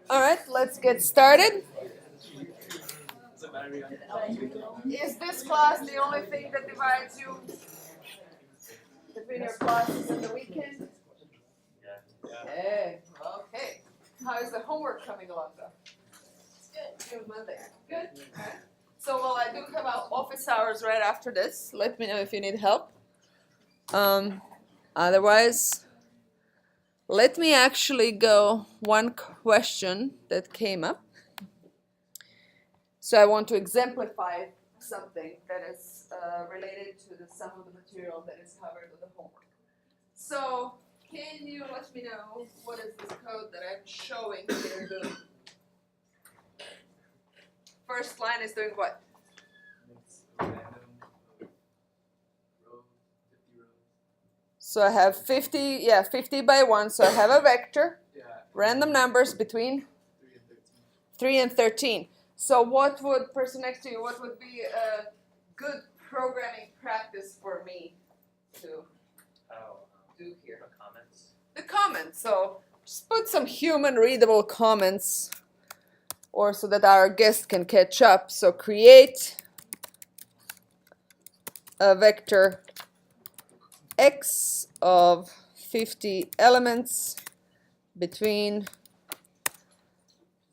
All right, let's get started. Is this class the only thing that divides you between your classes and the weekend? Yeah. Okay. How is the homework coming along though? It's good. Good Monday. Good. All right. So, well, I do have office hours right after this. Let me know if you need help. Otherwise, let me actually go one question that came up. So I want to exemplify something that is related to some of the material that is covered with the homework. So can you let me know what is this code that I'm showing here doing? First line is doing what? So I have 50 by 1, so I have a vector, random numbers between 3 and 13. So what would, person next to you, what would be a good programming practice for me to do here? The comments. So just put some human readable comments, or so that our guest can catch up. So create a vector X of 50 elements between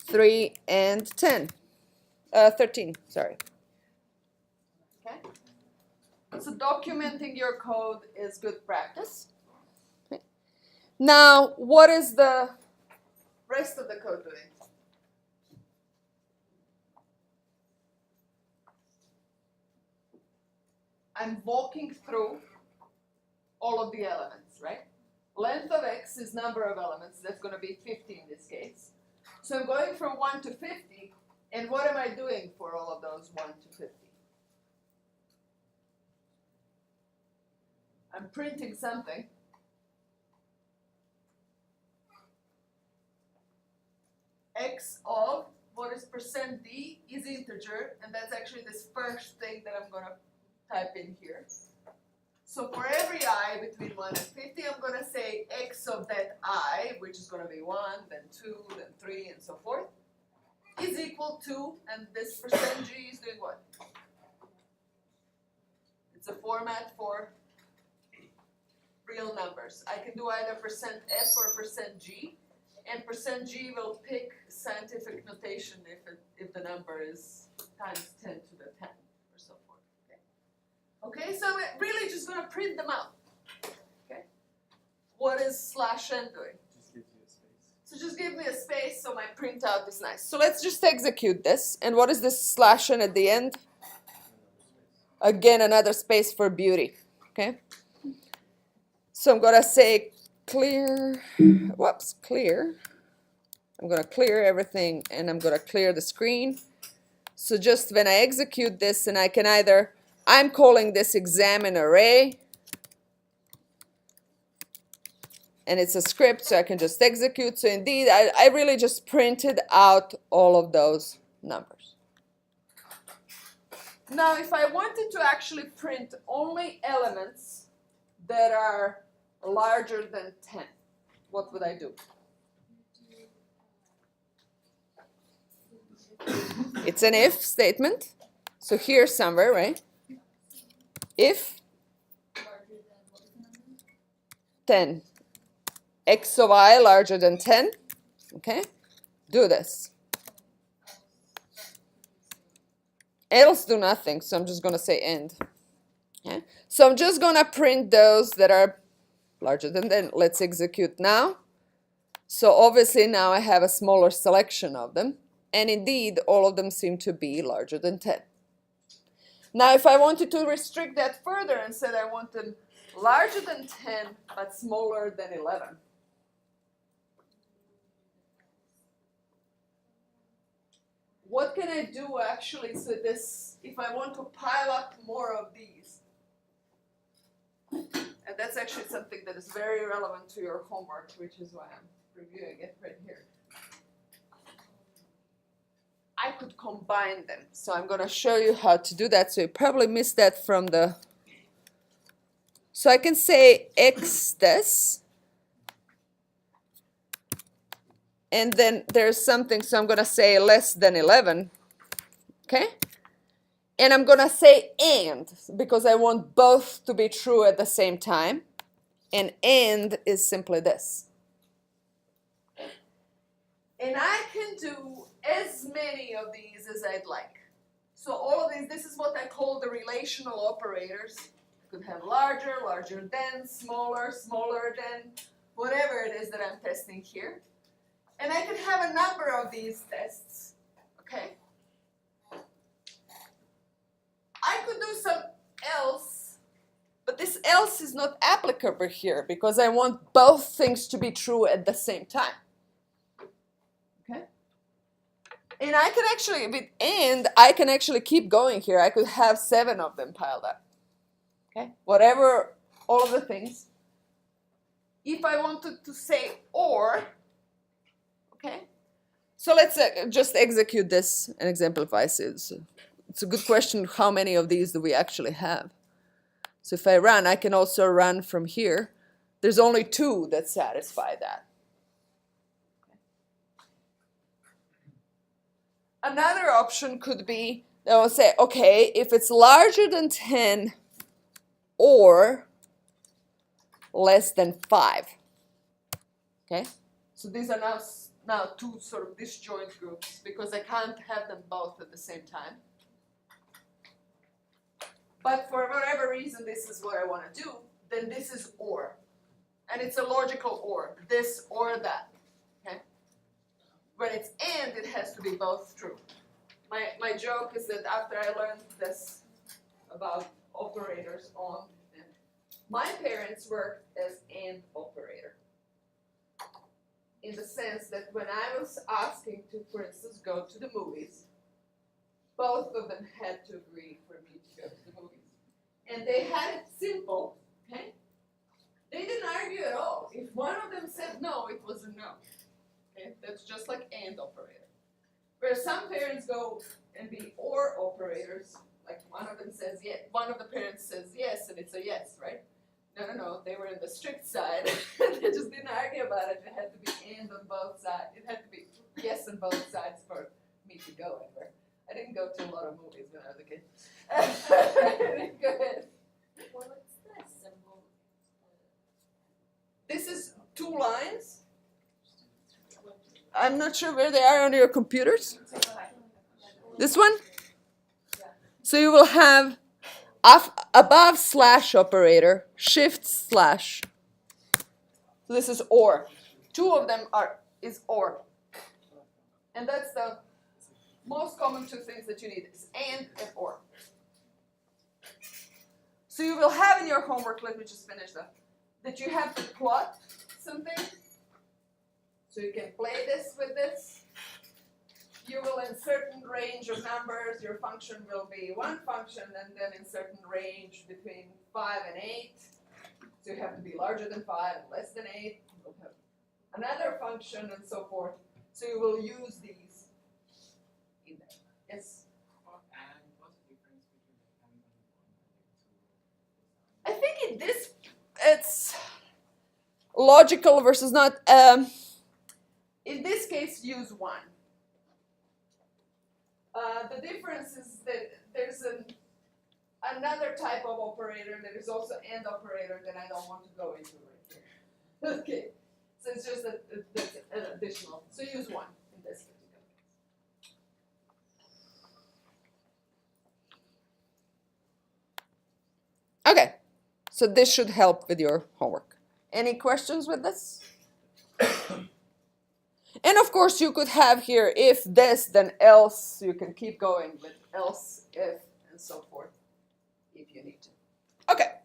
3 and 13, sorry. Okay. So documenting your code is good practice. Okay. Now, what is the rest of the code doing? I'm walking through all of the elements, right? Length of X is number of elements. That's going to be 50 in this case. So I'm going from 1 to 50. And what am I doing for all of those 1 to 50? I'm printing something. X of, what is percent %d is integer, and that's actually this first thing that I'm going to type in here. So for every I between 1 and 50, I'm going to say X of that I, which is going to be 1, then 2, then 3, and so forth, is equal to, and this percent %g is doing what? It's a format for real numbers. I can do either percent %f or percent %g, and percent %g will pick scientific notation if the number is times 10 to the 10 or so forth. Okay, so we're really just going to print them out. Okay, what is /n doing? So just give me a space so my printout is nice. So let's just execute this. And what is this /n at the end? Again, another space for beauty. Okay. So I'm going to say clear. Whoops, clear. I'm going to clear everything and I'm going to clear the screen. So just when I execute this, and I can either, I'm calling this examine array. And it's a script, so I can just execute. So indeed, I really just printed out all of those numbers. Now, if I wanted to actually print only elements that are larger than 10, what would I do? It's an if statement. So here somewhere, right? If 10. X of I larger than 10, okay? Do this. Else do nothing, so I'm just going to say end. Okay? So I'm just going to print those that are larger than 10. Let's execute now. So obviously now I have a smaller selection of them, and indeed all of them seem to be larger than 10. Now if I wanted to restrict that further and said I want them larger than 10 but smaller than 11, what can I do actually so this, if I want to pile up more of these? And that's actually something that is very relevant to your homework, which is why I'm reviewing it right here. I could combine them. So I'm going to show you how to do that. So you probably missed that from the... So I can say X this and then there's something, so I'm going to say less than 11, okay? And I'm going to say and, because I want both to be true at the same time. And is simply this. And I can do as many of these as I'd like. So all of these, this is what I call the relational operators. You could have larger, larger than, smaller, smaller than, whatever it is that I'm testing here. And I could have a number of these tests, okay? I could do some else, but this else is not applicable here because I want both things to be true at the same time. Okay? And I can actually, I can actually keep going here. I could have 7 of them piled up. Okay? Whatever, all of the things. If I wanted to say or, okay? So let's just execute this and exemplify this. It's a good question, how many of these do we actually have? So if I run, I can also run from here. There's only 2 that satisfy that. Another option could be, I will say, okay, if it's larger than 10 or less than 5. Okay? So these are now 2 sort of disjoint groups because I can't have them both at the same time. But for whatever reason this is what I want to do, then this is or. And it's a logical or, this or that. Okay? When it's and, it has to be both true. My joke is that after I learned this about operators on, my parents worked as and operator. In the sense that when I was asking to, for instance, go to the movies, both of them had to agree for me to go to the movies. And they had it simple, okay? They didn't argue at all. If one of them said no, it was a no. Okay? That's just like and operator. Where some parents go and be or operators, like one of them says yes, one of the parents says yes, and it's a yes, right? No, they were in the strict side. They just didn't argue about it. It had to be and on both sides. It had to be yes on both sides for me to go anywhere. I didn't go to a lot of movies when I was a kid. Go ahead. What's that symbol? This is 2 lines. I'm not sure where they are on your computers. This one? So you will have above slash operator, shift slash. So this is or. 2 of them is or. And that's the most common 2 things that you need is and or. So you will have in your homework, let me just finish that you have to plot something. So you can play this with this. You will in certain range of numbers, your function will be one function, and then in certain range between 5 and 8. So you have to be larger than 5 and less than 8. You'll have another function and so forth. So you will use these in there. Yes? And what's the difference between the and and one? I think in this, it's logical versus not. In this case, use 1. The difference is that there's another type of operator that is also and operator that I don't want to go into right here. Okay, so it's just that's an additional. So use 1 in this particular case. Okay, so this should help with your homework. Any questions with this? And of course, you could have here if this, then else. You can keep going with else, if, and so forth, if you need to. Okay.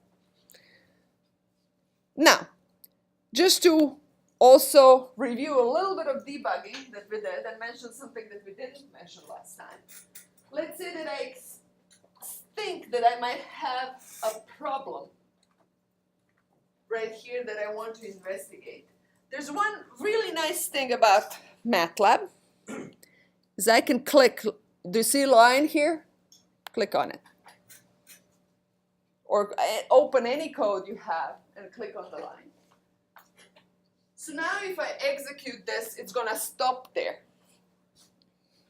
Now, just to also review a little bit of debugging that we did and mention something that we didn't mention last time. Let's say that I think that I might have a problem right here that I want to investigate. There's one really nice thing about MATLAB is I can click, do you see a line here? Click on it. Or open any code you have and click on the line. So now if I execute this, it's gonna stop there.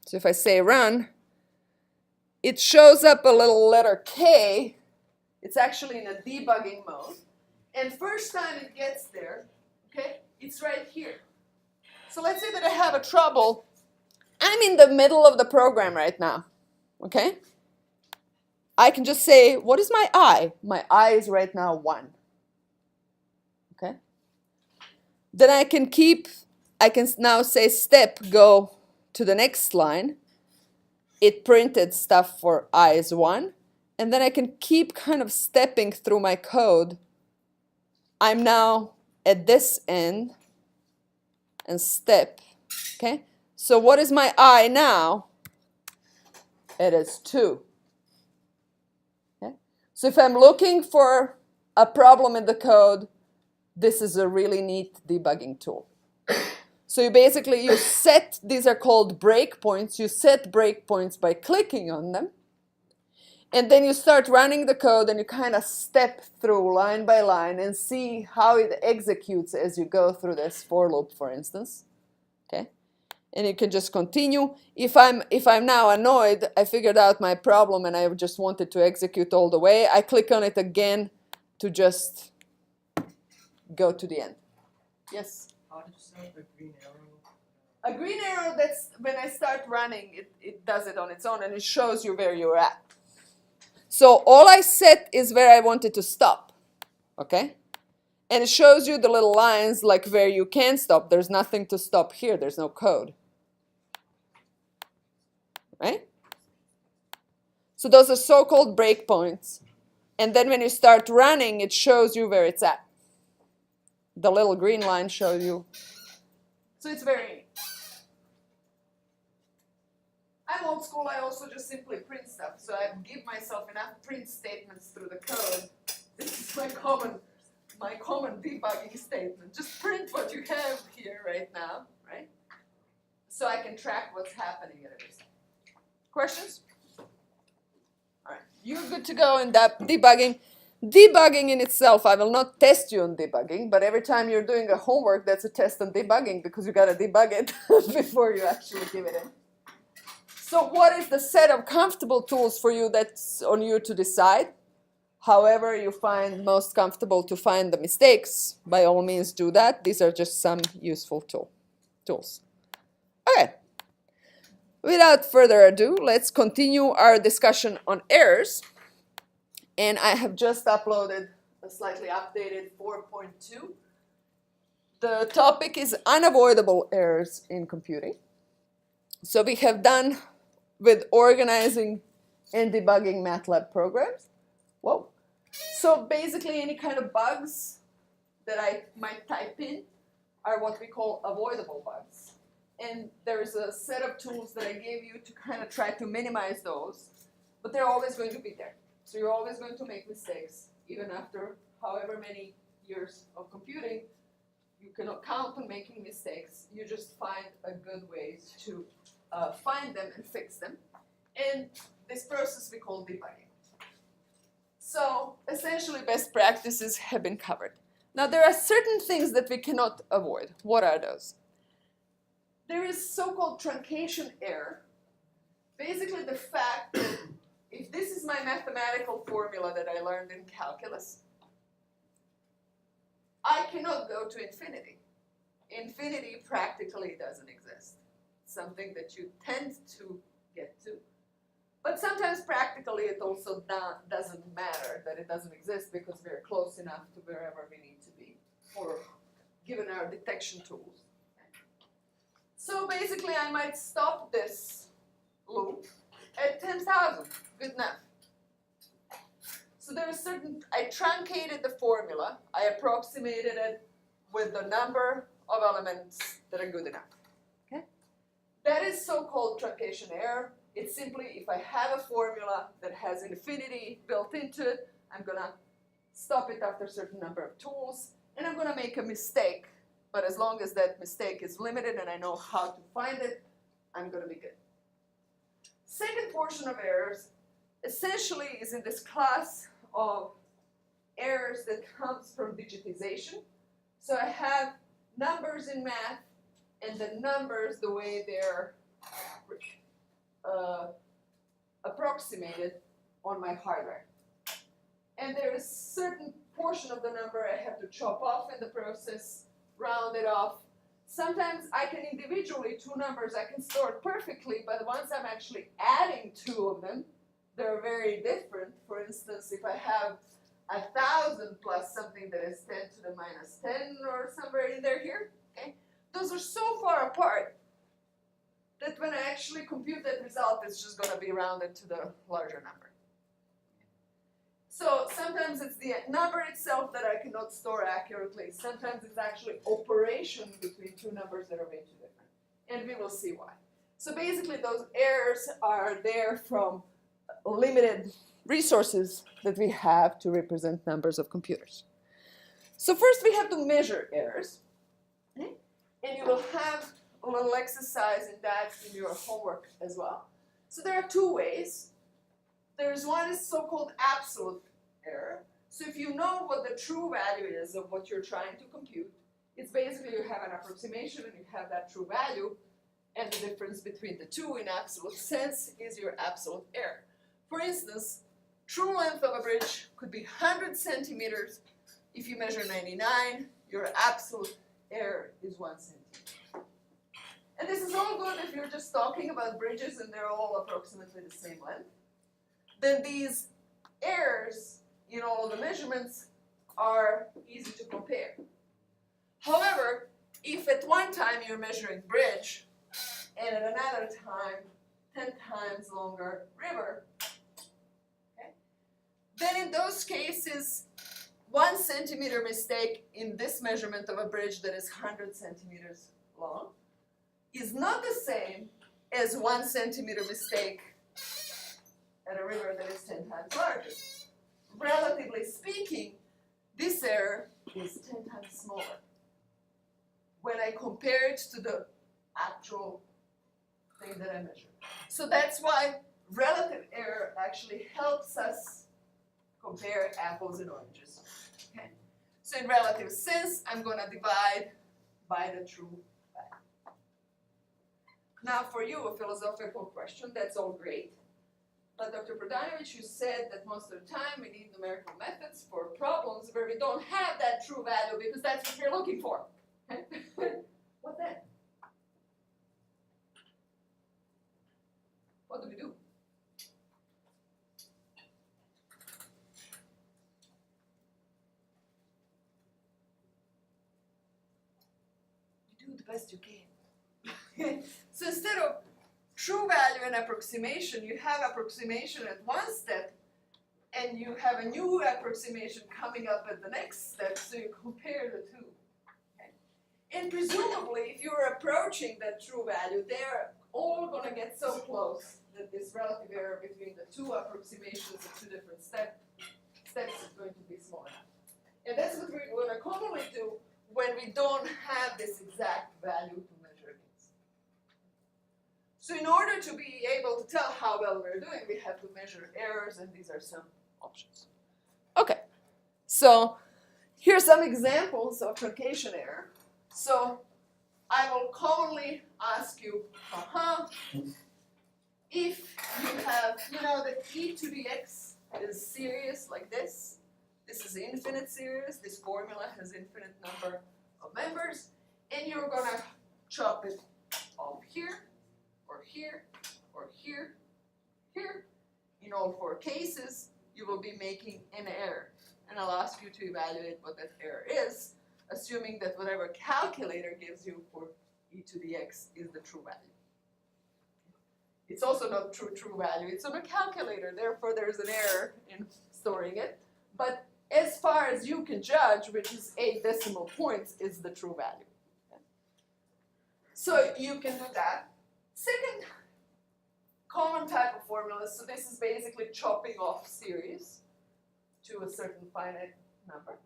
So if I say run, it shows up a little letter K. It's actually in a debugging mode. And first time it gets there, okay, it's right here. So let's say that I have a trouble. I'm in the middle of the program right now, okay? I can just say, what is my I? My I is right now 1, okay? Then I can now say step, go to the next line. It printed stuff for I is 1. And then I can keep kind of stepping through my code. I'm now at this end and step, okay? So what is my I now? It is 2. Okay? So if I'm looking for a problem in the code, this is a really neat debugging tool. So you set, these are called breakpoints. You set breakpoints by clicking on them. And then you start running the code and you kind of step through line by line and see how it executes as you go through this for loop, for instance. Okay? And you can just continue. If I'm now annoyed, I figured out my problem and I just wanted to execute all the way, I click on it again to just go to the end. Yes? How do you set the green arrow? A green arrow, that's when I start running, it does it on its own and it shows you where you're at. So all I set is where I wanted to stop, okay? And it shows you the little lines like where you can stop. There's nothing to stop here. There's no code, right? So those are so-called breakpoints. And then when you start running, it shows you where it's at. The little green line shows you. So it's very neat. I'm old school, I also just simply print stuff. So I give myself enough print statements through the code. This is my common debugging statement. Just print what you have here right now, right? So I can track what's happening at every step. Questions? All right, you're good to go in that debugging. Debugging in itself, I will not test you on debugging, but every time you're doing a homework, that's a test on debugging because you gotta debug it before you actually give it in. So what is the set of comfortable tools for you? That's on you to decide. However you find most comfortable to find the mistakes, by all means do that. These are just some useful tools. Okay. Without further ado, let's continue our discussion on errors. And I have just uploaded a slightly updated 4.2. The topic is unavoidable errors in computing. So we have done with organizing and debugging MATLAB programs. Whoa. So basically any kind of bugs that I might type in are what we call avoidable bugs. And there is a set of tools that I gave you to kind of try to minimize those, but they're always going to be there. So you're always going to make mistakes, even after however many years of computing. You cannot count on making mistakes. You just find a good way to find them and fix them. And this process we call debugging. So essentially best practices have been covered. Now there are certain things that we cannot avoid. What are those? There is so-called truncation error. Basically the fact that if this is my mathematical formula that I learned in calculus, I cannot go to infinity. Infinity practically doesn't exist. It's something that you tend to get to. But sometimes practically it also doesn't matter that it doesn't exist because we're close enough to wherever we need to be, or given our detection tools. So basically I might stop this loop at 10,000. Good enough. So there is I truncated the formula, I approximated it with the number of elements that are good enough. Okay? That is so-called truncation error. It's simply if I have a formula that has infinity built into it, I'm gonna stop it after a certain number of tools, and I'm gonna make a mistake. But as long as that mistake is limited and I know how to find it, I'm gonna be good. Second portion of errors essentially is in this class of errors that comes from digitization. So I have numbers in math and the numbers the way they're approximated on my hardware. And there is certain portion of the number I have to chop off in the process, round it off. Sometimes I can individually, two numbers I can store it perfectly, but once I'm actually adding two of them, they're very different. For instance, if I have 1,000 plus something that is 10 to the minus 10 or somewhere in there here, okay? Those are so far apart that when I actually compute that result, it's just gonna be rounded to the larger number. So sometimes it's the number itself that I cannot store accurately. Sometimes it's actually operation between two numbers that are way too different. And we will see why. So basically those errors are there from limited resources that we have to represent numbers of computers. So first we have to measure errors. Okay? And you will have a little exercise in that in your homework as well. So there are two ways. There's one is so-called absolute error. So if you know what the true value is of what you're trying to compute, it's basically you have an approximation and you have that true value, and the difference between the two in absolute sense is your absolute error. For instance, true length of a bridge could be 100 centimeters. If you measure 99, your absolute error is 1 centimeter. And this is all good if you're just talking about bridges and they're all approximately the same length. Then these errors in all of the measurements are easy to compare. However, if at one time you're measuring bridge and at another time 10 times longer river, okay, then in those cases 1 centimeter mistake in this measurement of a bridge that is 100 centimeters long is not the same as 1 centimeter mistake at a river that is 10 times larger. Relatively speaking, this error is 10 times smaller when I compare it to the actual thing that I measured. So that's why relative error actually helps us compare apples and oranges. Okay? So in relative sense, I'm going to divide by the true value. Now for you, a philosophical question, that's all great. But Dr. Prodanovic, you said that most of the time we need numerical methods for problems where we don't have that true value because that's what we're looking for. What then? What do we do? You do the best you can. So instead of true value and approximation, you have approximation at one step and you have a new approximation coming up at the next step, so you compare the two. Okay? And presumably, if you're approaching that true value, they're all going to get so close that this relative error between the two approximations at two different steps is going to be small enough. And that's what we're going to commonly do when we don't have this exact value to measure against. So in order to be able to tell how well we're doing, we have to measure errors, and these are some options. Okay, so here's some examples of truncation error. So I will commonly ask you, if you have, that e to the x is series like this is infinite series, this formula has infinite number of members, and you're gonna chop it off here, or here, or here, here. In all four cases, you will be making an error. And I'll ask you to evaluate what that error is, assuming that whatever calculator gives you for e to the x is the true value. It's also not true value, it's on a calculator, therefore there's an error in storing it. But as far as you can judge, which is 8 decimal points, is the true value. Okay? So you can do that. Second common type of formula, so this is basically chopping off series to a certain finite number.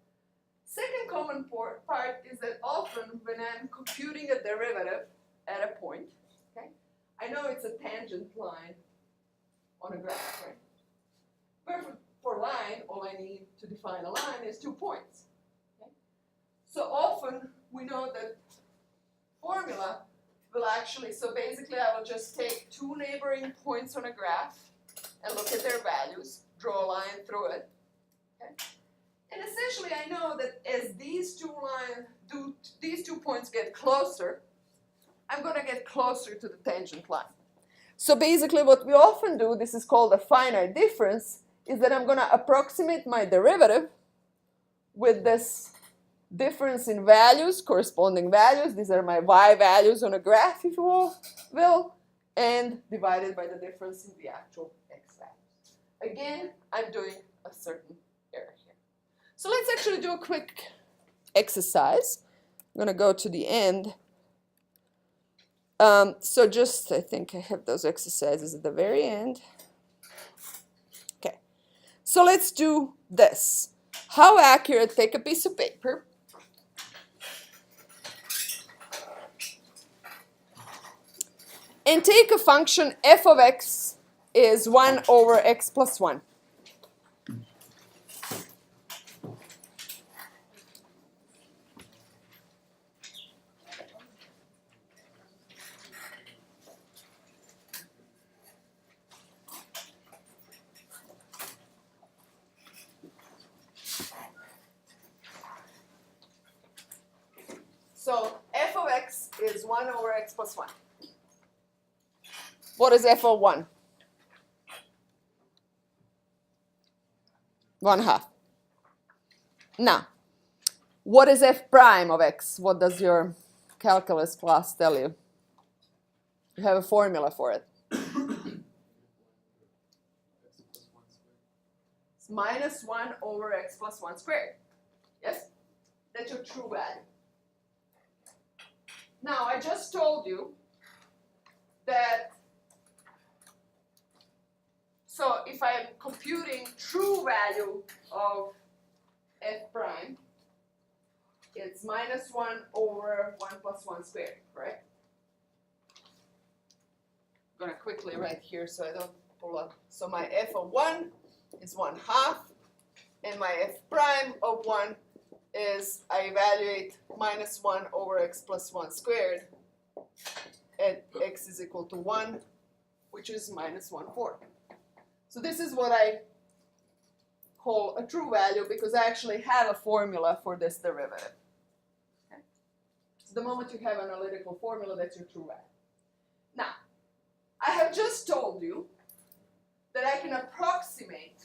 Second common part is that often when I'm computing a derivative at a point, okay, I know it's a tangent line on a graph, right? But for line, all I need to define a line is 2 points. Okay? So often we know that actually, so basically I will just take two neighboring points on a graph and look at their values, draw a line through it. Okay? And essentially I know that as these two points get closer, I'm gonna get closer to the tangent line. So basically what we often do, this is called a finite difference, is that I'm gonna approximate my derivative with this difference in values, corresponding values. These are my y values on a graph, if you will, and divided by the difference in the actual x values. Again, I'm doing a certain error here. So let's actually do a quick exercise. I'm going to go to the end. So just, I think I have those exercises at the very end. Okay, so let's do this. How accurate? Take a piece of paper. And take a function f of x is 1 over x plus 1. So f of x is 1 over x plus 1. What is f of 1? 1/2. Now, what is f prime of x? What does your calculus class tell you? You have a formula for it. It's minus 1 over x plus 1 squared. Yes? That's your true value. Now, I just told you that, so if I'm computing true value of f prime, it's minus 1 over 1 plus 1 squared, correct? I'm going to quickly write here so I don't pull up. So my f of 1 is 1/2, and my f prime of 1 is, I evaluate minus 1 over x plus 1 squared at x is equal to 1, which is minus 1/4. So this is what I call a true value because I actually have a formula for this derivative. Okay? So the moment you have an analytical formula, that's your true value. Now, I have just told you that I can approximate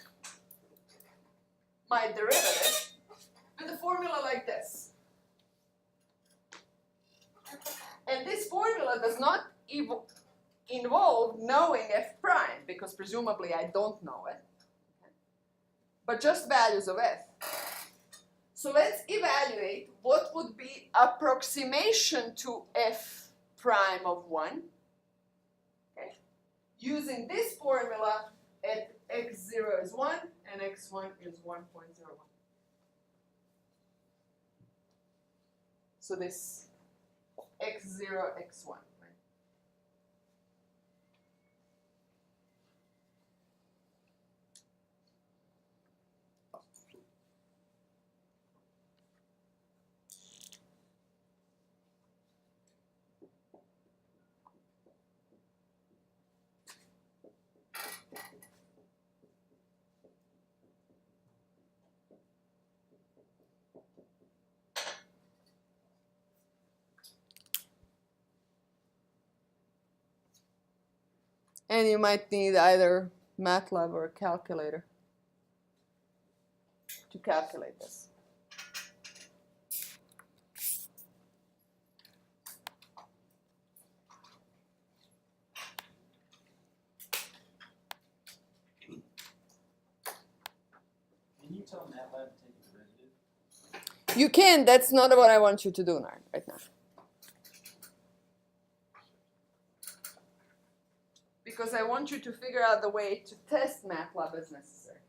my derivative with a formula like this. And this formula does not involve knowing f prime, because presumably I don't know it, but just values of f. So let's evaluate what would be approximation to f prime of 1, okay, using this formula at x0 is 1 and x1 is 1.01. So this x0, x1, right? And you might need either MATLAB or a calculator to calculate this. Can you tell MATLAB to take a derivative? You can, that's not what I want you to do now, right now. Because I want you to figure out the way to test MATLAB as necessary.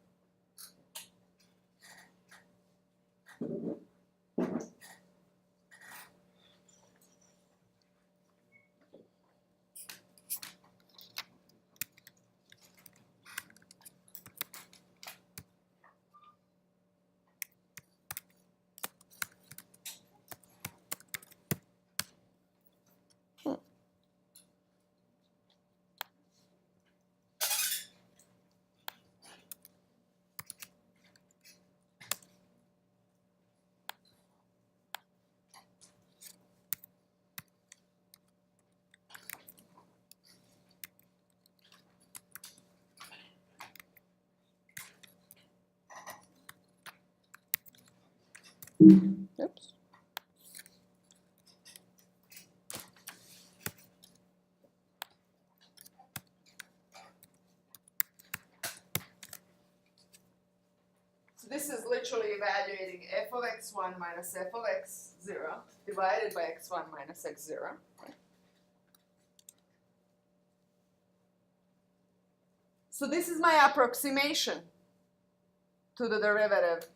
Oops. So this is literally evaluating f of x1 minus f of x0 divided by x1 minus x0. So this is my approximation to the derivative,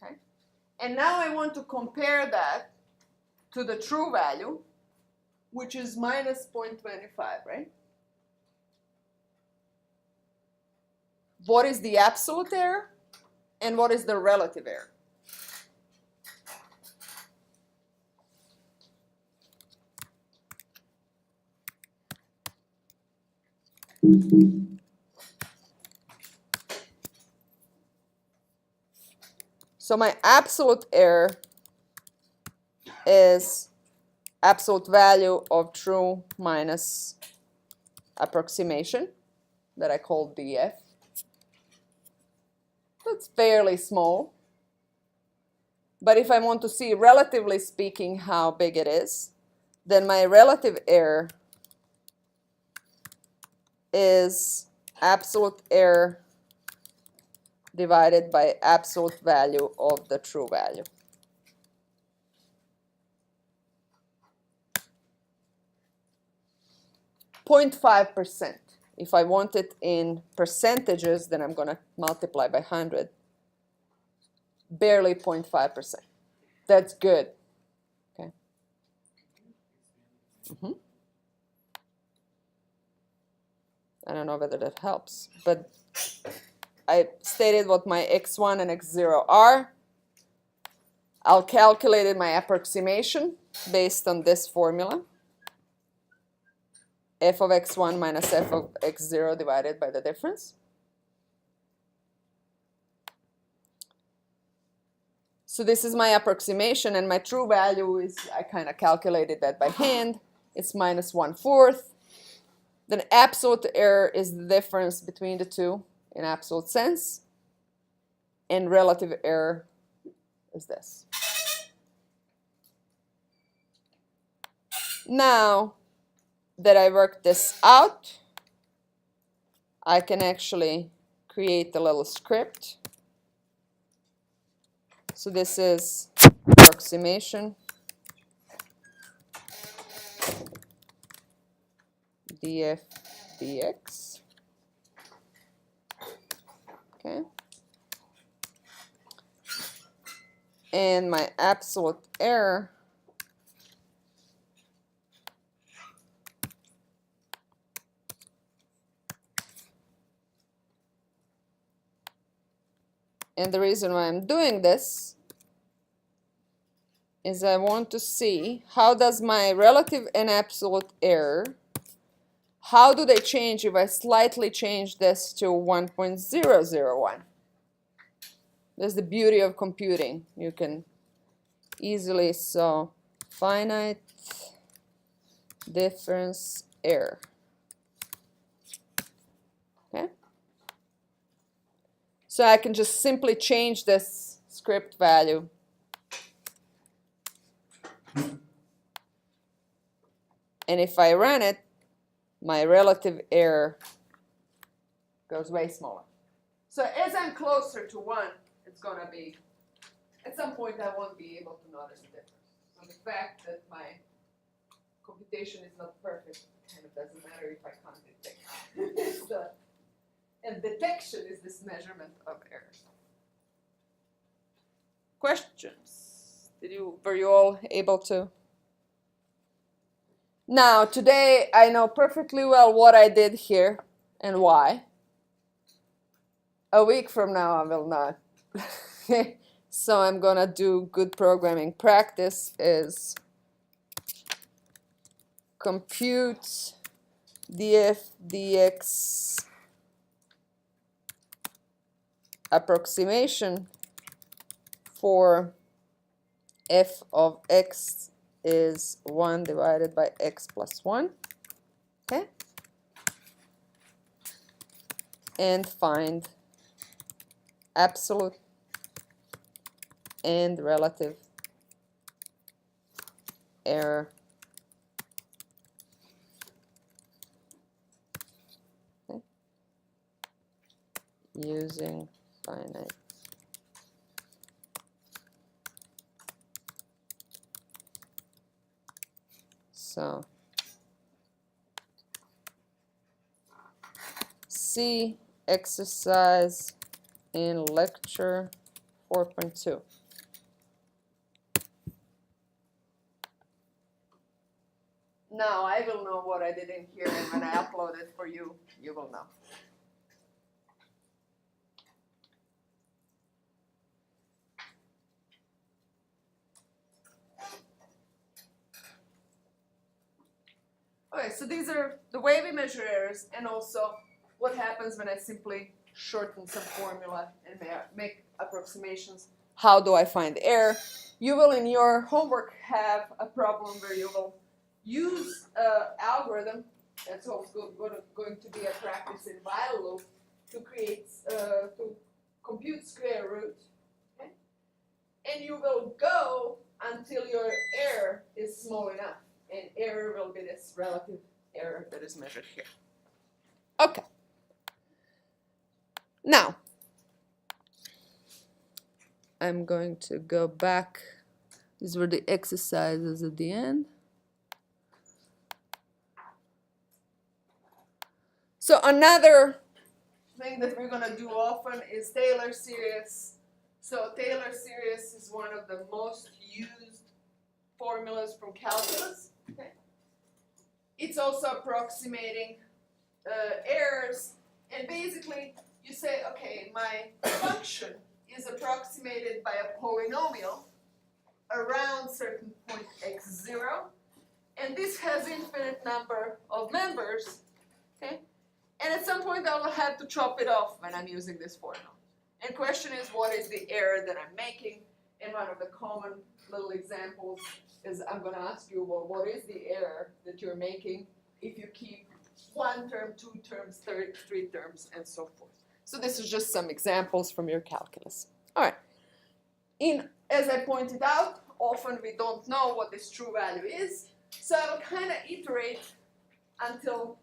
okay? And now I want to compare that to the true value, which is minus 0.25, right? What is the absolute error and what is the relative error? So my absolute error is absolute value of true minus approximation that I called df. That's fairly small. But if I want to see, relatively speaking, how big it is, then my relative error is absolute error divided by absolute value of the true value. .5%. If I want it in percentages, then I'm going to multiply by 100. Barely 0.5%. That's good. Okay. I don't know whether that helps, but I stated what my x1 and x0 are. I'll calculate my approximation based on this formula. F of x1 minus f of x0 divided by the difference. So this is my approximation, and my true value is, I kind of calculated that by hand. It's minus 1/4. Then absolute error is the difference between the two in absolute sense. And relative error is this. Now that I worked this out, I can actually create a little script. So this is approximation df dx. Okay. And my absolute error and the reason why I'm doing this is I want to see how does my relative and absolute error, how do they change if I slightly change this to 1.001? That's the beauty of computing. You can easily, so finite difference error. Okay? So I can just simply change this script value and if I run it, my relative error goes way smaller. So as I'm closer to 1, it's going to be, at some point I won't be able to notice the difference. So the fact that my computation is not perfect kind of doesn't matter if I can't detect. And detection is this measurement of errors. Questions? Were you all able to? Now, today I know perfectly well what I did here and why. A week from now I will not. So I'm gonna do good programming practice is compute df dx approximation for f of x is 1 divided by x plus 1. Okay? And find absolute and relative error. Okay. Using finite. So see exercise in lecture 4.2. Now I will know what I did in here, and when I upload it for you, you will know. Okay, so these are the way we measure errors, and also what happens when I simply shorten some formula and make approximations. How do I find the error? You will in your homework have a problem where you will use an algorithm that's also going to be a practice in while loop to create to compute square root, okay? And you will go until your error is small enough, and error will be this relative error that is measured here. Okay. Now, I'm going to go back. These were the exercises at the end. So another thing that we're going to do often is Taylor series. So Taylor series is one of the most used formulas from calculus. Okay. It's also approximating errors, and basically you say, okay, my function is approximated by a polynomial around certain point x0, and this has infinite number of members, okay? And at some point I will have to chop it off when I'm using this formula. And question is, what is the error that I'm making? And one of the common little examples is I'm going to ask you, well, what is the error that you're making if you keep one term, two terms, three terms, and so forth. So this is just some examples from your calculus. All right. As I pointed out, often we don't know what this true value is, so I will kind of iterate until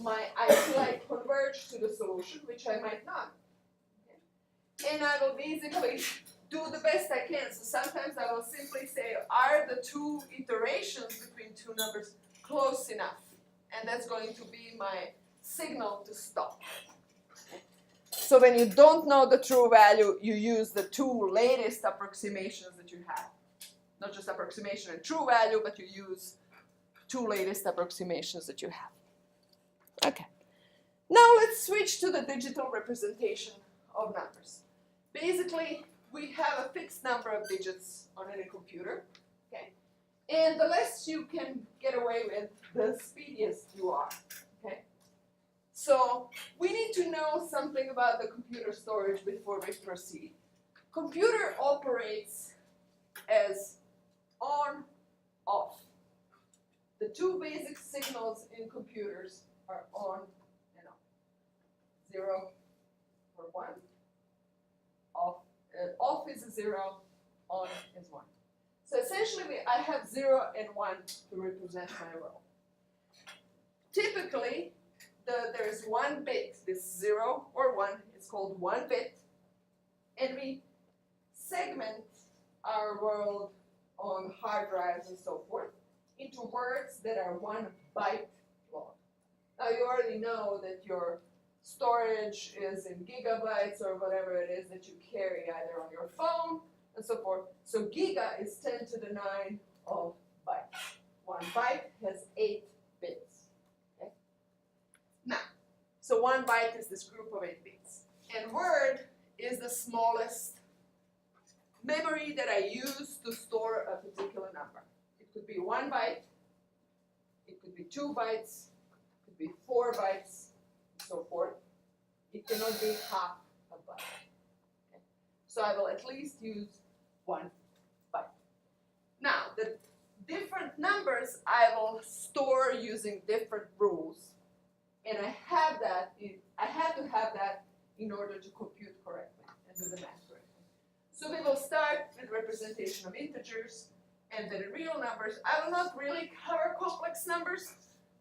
I converge to the solution, which I might not. Okay. And I will basically do the best I can. So sometimes I will simply say, are the two iterations between two numbers close enough? And that's going to be my signal to stop. Okay. So when you don't know the true value, you use the two latest approximations that you have. Not just approximation and true value, but you use two latest approximations that you have. Okay. Now let's switch to the digital representation of numbers. Basically, we have a fixed number of digits on any computer, okay? And the less you can get away with, the speediest you are, okay? So we need to know something about the computer storage before we proceed. Computer operates as on, off. The two basic signals in computers are on and off. 0 or 1. Off is a 0, on is 1. So essentially I have 0 and 1 to represent my row. Typically, there's one bit, this 0 or 1 is called one bit, and we segment our world on hard drives and so forth into words that are 1 byte long. Now you already know that your storage is in gigabytes or whatever it is that you carry either on your phone and so forth. So giga is 10 to the 9 of bytes. 1 byte has 8 bits. Okay? Now, so 1 byte is this group of 8 bits. And word is the smallest memory that I use to store a particular number. It could be 1 byte, it could be 2 bytes, it could be 4 bytes, and so forth. It cannot be half a byte. Okay? So I will at least use 1 byte. Now, the different numbers I will store using different rules, and I have to have that in order to compute correctly and do the math correctly. So we will start with representation of integers and then real numbers. I will not really cover complex numbers,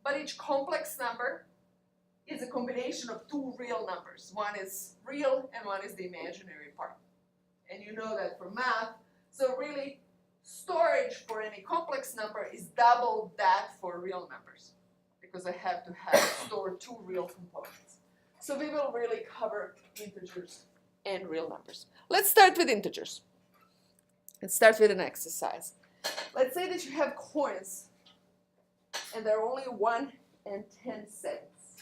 but each complex number is a combination of two real numbers. One is real and one is the imaginary part. And you know that for math. So really, storage for any complex number is double that for real numbers, because I have to store two real components. So we will really cover integers and real numbers. Let's start with integers. Let's start with an exercise. Let's say that you have coins and they're only 1 and 10 cents.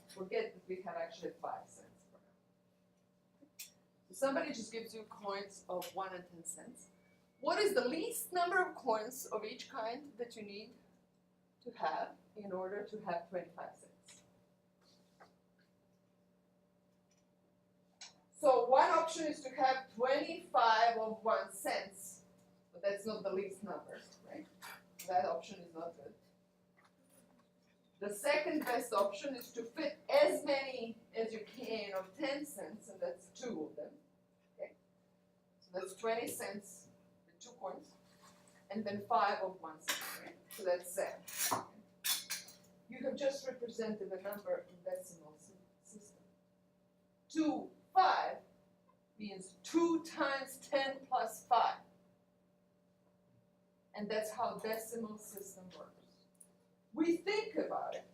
Forget that we have actually 5 cents for now. So somebody just gives you coins of 1 and 10 cents. What is the least number of coins of each kind that you need to have in order to have 25 cents? So one option is to have 25 of 1 cent, but that's not the least number, right? That option is not good. The second best option is to fit as many as you can of 10 cents, and that's 2 of them. Okay? So that's 20 cents with 2 coins, and then 5 of 1 cent, right? So that's 7. Okay? You have just represented a number in decimal system. 2, 5 means 2 times 10 plus 5. And that's how decimal system works. We think about it.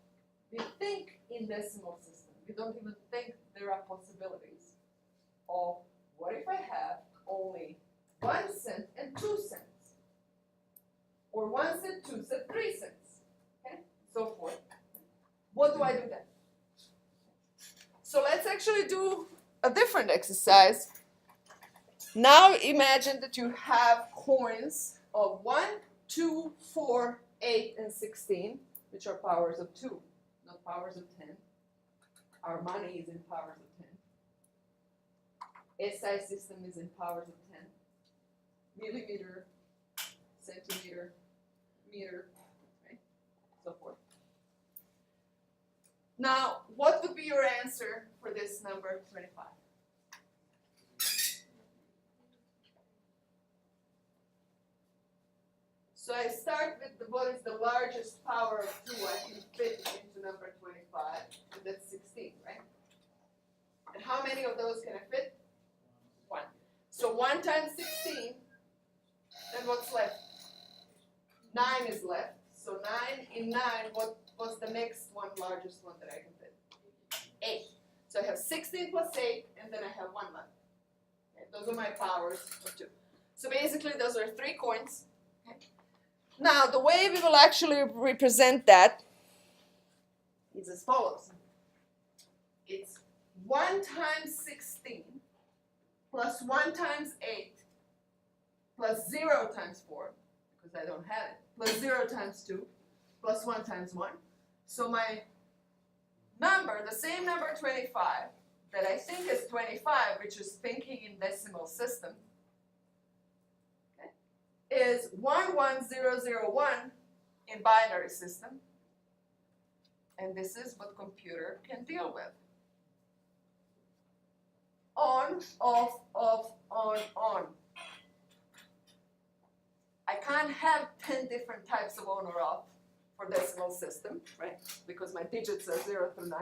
We think in decimal system. We don't even think there are possibilities of what if I have only 1 cent and 2 cents? Or 1 cent, 2 cents, 3 cents. Okay? So forth. What do I do then? So let's actually do a different exercise. Now imagine that you have coins of 1, 2, 4, 8, and 16, which are powers of 2, not powers of 10. Our money is in powers of 10. SI system is in powers of 10. Millimeter, centimeter, meter, right? So forth. Now, what would be your answer for this number 25? So I start with what is the largest power of 2 I can fit into number 25, and that's 16, right? And how many of those can I fit? 1. So 1 times 16, then what's left? 9 is left. So 9 in 9, what's the next one, largest one that I can fit? 8. So I have 16 plus 8, and then I have 1 left. Okay, those are my powers of 2. So basically, those are 3 coins. Okay. Now, the way we will actually represent that is as follows. It's 1 times 16 plus 1 times 8 plus 0 times 4, because I don't have it, plus 0 times 2 plus 1 times 1. So my number, the same number 25, that I think is 25, which is thinking in decimal system, is 11001 in binary system, and this is what computer can deal with. On, off, on. I can't have 10 different types of on or off for decimal system, right? Because my digits are 0 through 9.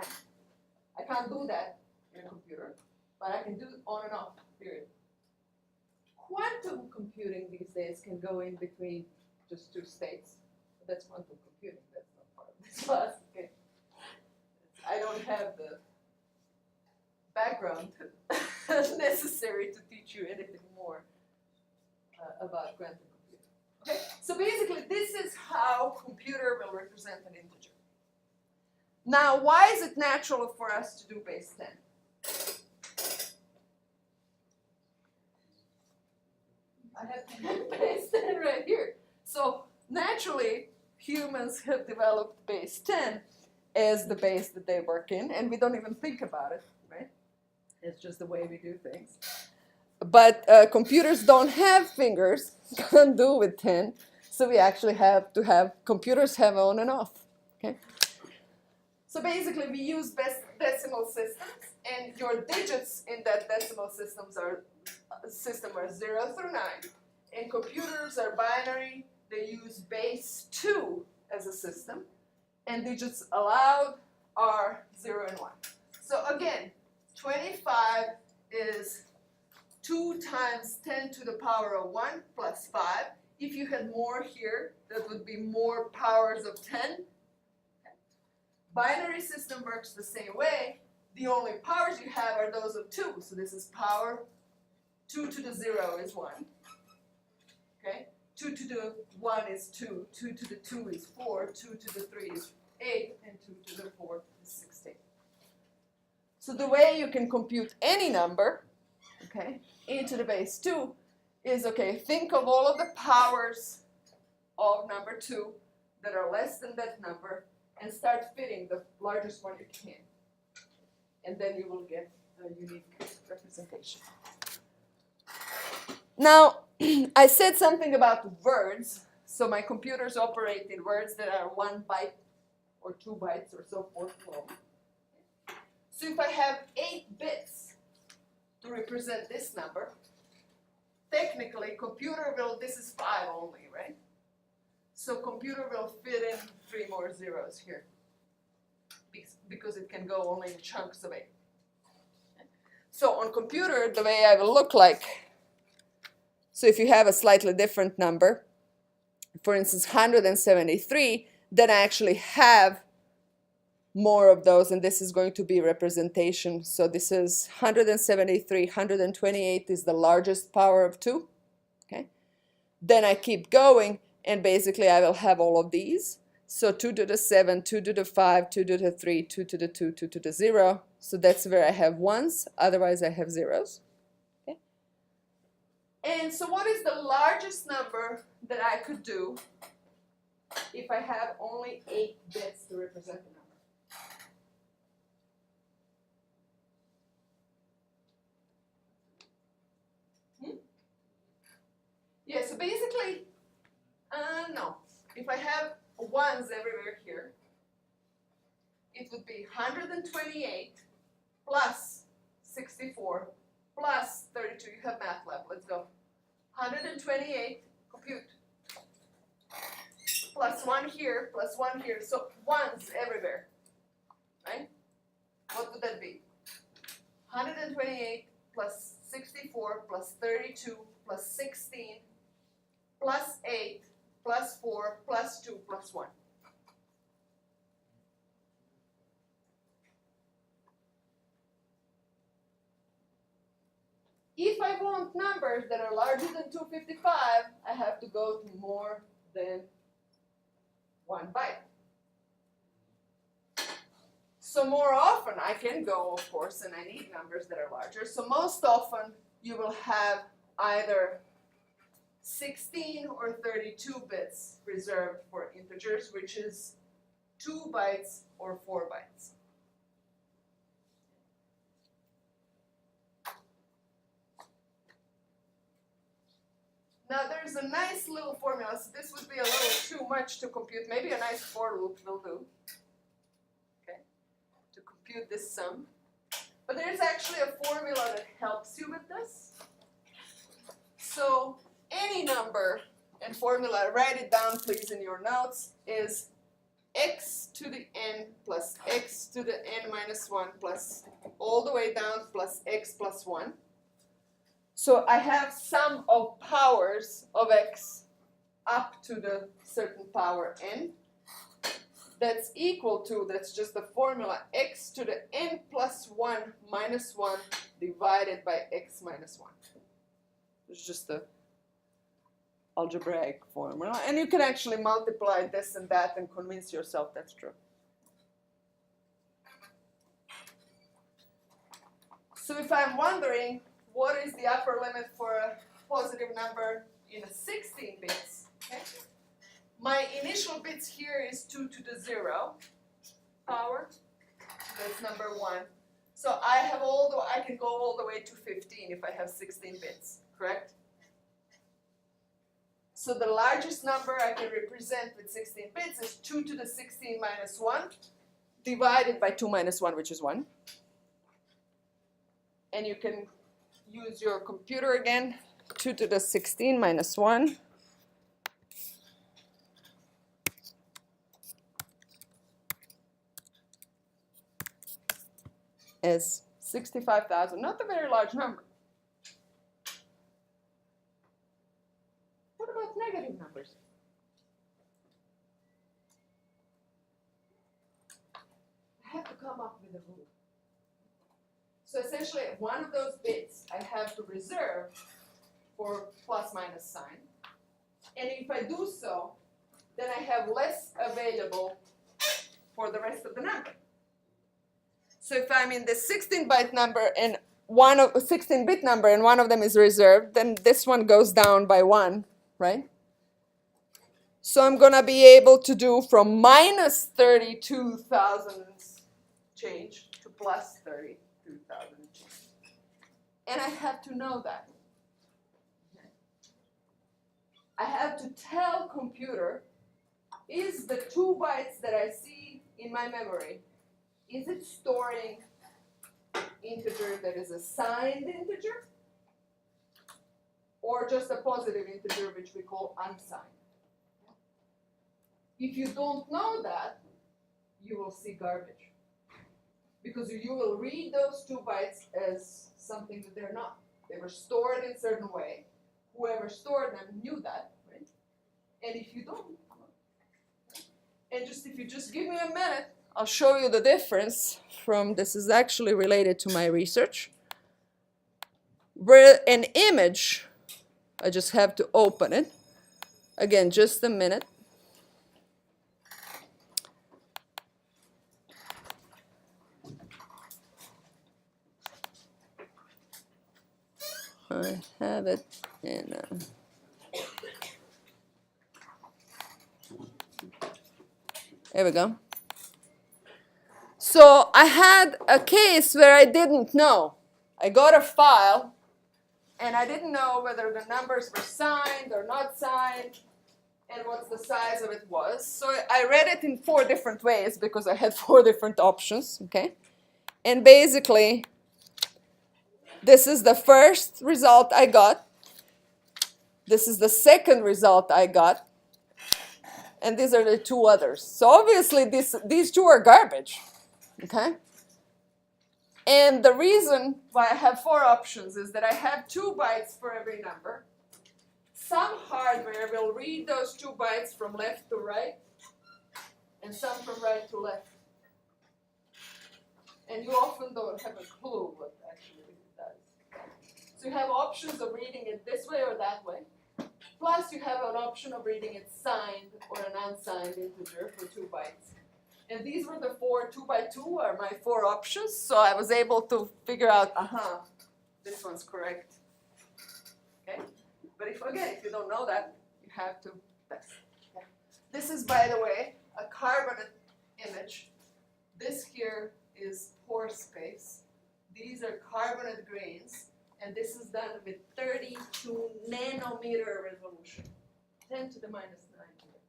I can't do that in a computer, but I can do on and off, period. Quantum computing these days can go in between just 2 states. That's quantum computing. That's not part of this class. Okay. I don't have the background necessary to teach you anything more about quantum computing. Okay. So basically, this is how computer will represent an integer. Now, why is it natural for us to do base 10? I have base 10 right here. So naturally, humans have developed base 10 as the base that they work in, and we don't even think about it, right? It's just the way we do things. But computers don't have fingers, can't do with 10, so we actually have to have, computers have on and off, okay? So basically, we use decimal systems, and your digits in that decimal systems are system are 0 through 9, and computers are binary. They use base 2 as a system, and digits allowed are 0 and 1. So again, 25 is 2 times 10 to the power of 1 plus 5. If you had more here, that would be more powers of 10. Binary system works the same way. The only powers you have are those of 2. So this is power 2 to the 0 is 1. Okay? 2 to the 1 is 2. 2 to the 2 is 4. 2 to the 3 is 8. And 2 to the 4 is 16. So the way you can compute any number, okay, e to the base 2 is, okay, think of all of the powers of number 2 that are less than that number and start fitting the largest one you can. And then you will get a unique representation. Now, I said something about words. So my computers operate in words that are 1 byte or 2 bytes or so forth long. So if I have 8 bits to represent this number, technically computer will, this is 5 only, right? So computer will fit in 3 more zeros here because it can go only in chunks of 8. So on computer, the way I will look like, so if you have a slightly different number, for instance 173, then I actually have more of those, and this is going to be representation. So this is 173, 128 is the largest power of 2. Okay. Then I keep going, and basically I will have all of these. So 2 to the 7, 2 to the 5, 2 to the 3, 2 to the 2, 2 to the 0. So that's where I have ones, otherwise I have zeros. Okay. And so what is the largest number that I could do if I have only 8 bits to represent the number? Yeah, so basically, no. If I have ones everywhere here, it would be 128 plus 64 plus 32. You have math lab, let's go. 128, compute. Plus 1 here, plus 1 here. So ones everywhere, right? What would that be? 128 plus 64 plus 32 plus 16 plus 8 plus 4 plus 2 plus 1. If I want numbers that are larger than 255, I have to go to more than 1 byte. So more often I can go, of course, and I need numbers that are larger. So most often you will have either 16 or 32 bits reserved for integers, which is 2 bytes or 4 bytes. Now there's a nice little formula, so this would be a little too much to compute. Maybe a nice for loop will do, okay, to compute this sum. But there's actually a formula that helps you with this. So any number and formula, write it down please in your notes, is x to the n plus x to the n minus 1 plus all the way down plus x plus 1. So I have sum of powers of x up to the certain power n. That's equal to, that's just the formula, x to the n plus 1 minus 1 divided by x minus 1. It's just a algebraic formula, and you can actually multiply this and that and convince yourself that's true. So if I'm wondering what is the upper limit for a positive number in a 16 bits, okay? My initial bits here is 2 to the 0 power, that's number 1. So I can go all the way to 15 if I have 16 bits, correct? So the largest number I can represent with 16 bits is 2 to the 16 minus 1 divided by 2 minus 1, which is 1. And you can use your computer again. 2 to the 16 minus 1. Is 65,000, not a very large number. What about negative numbers? I have to come up with a rule. So essentially, one of those bits I have to reserve for plus minus sign. And if I do so, then I have less available for the rest of the number. So if I'm in the 16-bit number and 16-bit number and one of them is reserved, then this one goes down by 1, right? So I'm going to be able to do from minus 32,000 change to plus 32,000 change. And I have to know that. I have to tell computer, is the 2 bytes that I see in my memory, is it storing integer that is a signed integer, or just a positive integer which we call unsigned? If you don't know that, you will see garbage. Because you will read those 2 bytes as something that they're not. They were stored in a certain way. Whoever stored them knew that, right? And if you don't, and if you just give me a minute, I'll show you the difference from, this is actually related to my research, where an image, I just have to open it. Again, just a minute. I have it in there we go. So I had a case where I didn't know. I got a file, and I didn't know whether the numbers were signed or not signed, and what the size of it was. So I read it in 4 different ways because I had 4 different options, okay? And basically, this is the first result I got. This is the second result I got. And these are the 2 others. So obviously, these 2 are garbage, okay? And the reason why I have 4 options is that I have 2 bytes for every number. Some hardware will read those 2 bytes from left to right, and some from right to left. And you often don't have a clue what actually it does. So you have options of reading it this way or that way. Plus, you have an option of reading it signed or an unsigned integer for 2 bytes. And these were the 4, 2 by 2 are my 4 options. So I was able to figure out, this one's correct. Okay? But if you don't know that, you have to test. Okay? This is, by the way, a carbonate image. This here is pore space. These are carbonate grains. And this is done with 32 nanometer resolution, 10 to the minus 9 here.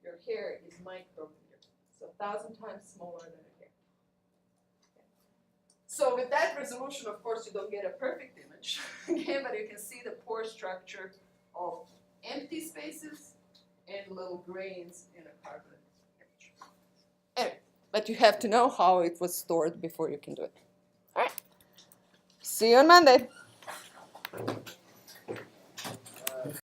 Your hair is micrometer, so 1,000 times smaller than a hair. Okay. So with that resolution, of course, you don't get a perfect image, okay, but you can see the pore structure of empty spaces and little grains in a carbonate image. Anyway, but you have to know how it was stored before you can do it. All right. See you on Monday.